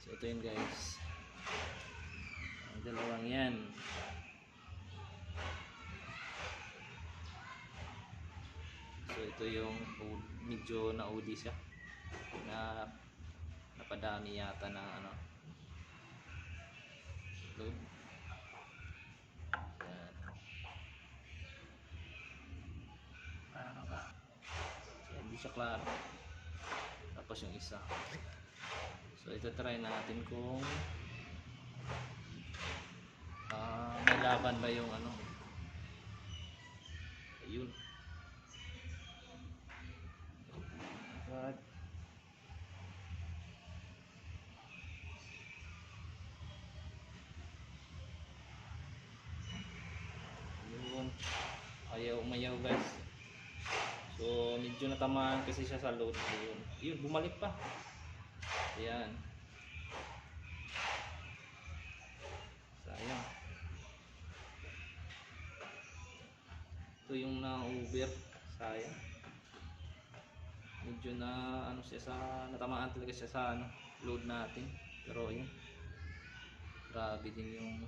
So ito yun guys, ang dalawang yan. So ito yung medyo naudi siya, na napadami yata ng ano, load. Yan. So, hindi siya klaro. Tapos yung isa, so ito try natin kung may laban ba yung ano. Ayun. But yun, ayaw umayaw guys. So medyo natamaan kasi siya sa load. Yun, bumalik pa. Ayan. Sayang. Ito yung na-over. Sayang. Medyo na ano siya sa, natamaan talaga siya sa ano, load natin. Pero yun, grabe din yung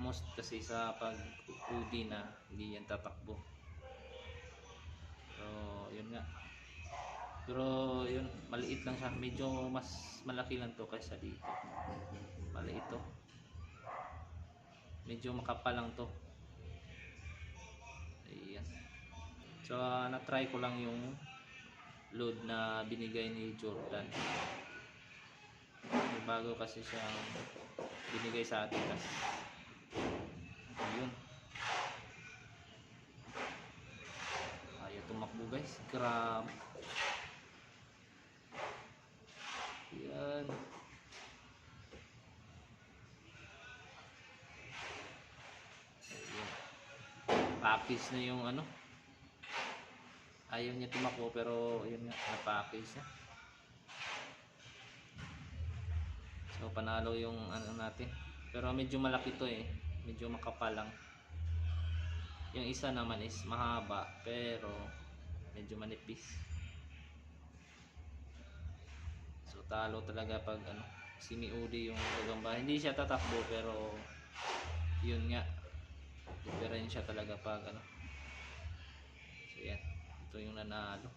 most kasi sa pag-udi na hindi yan tatakbo. So yun nga. Pero yun, maliit lang siya. Medyo mas malaki lang to kaysa dito. Maliit to. Medyo makapal lang to. Ayan. So na-try ko lang yung load na binigay ni Jordan. May bago kasi siyang binigay sa atin. Ayun. Ayaw tumakbo guys. Grabe. Yan. Package na yung ano. Ayaw niya tumakbo pero yun nga, na-package niya. So panalo yung ano natin. Pero medyo malaki to eh. Medyo makapal lang. Yung isa naman is mahaba pero medyo manipis. So talo talaga pag ano, semi-udi yung gagamba. Hindi siya tatakbo pero yun nga, diferensya talaga pag ano. So yan, ito yung nanalo.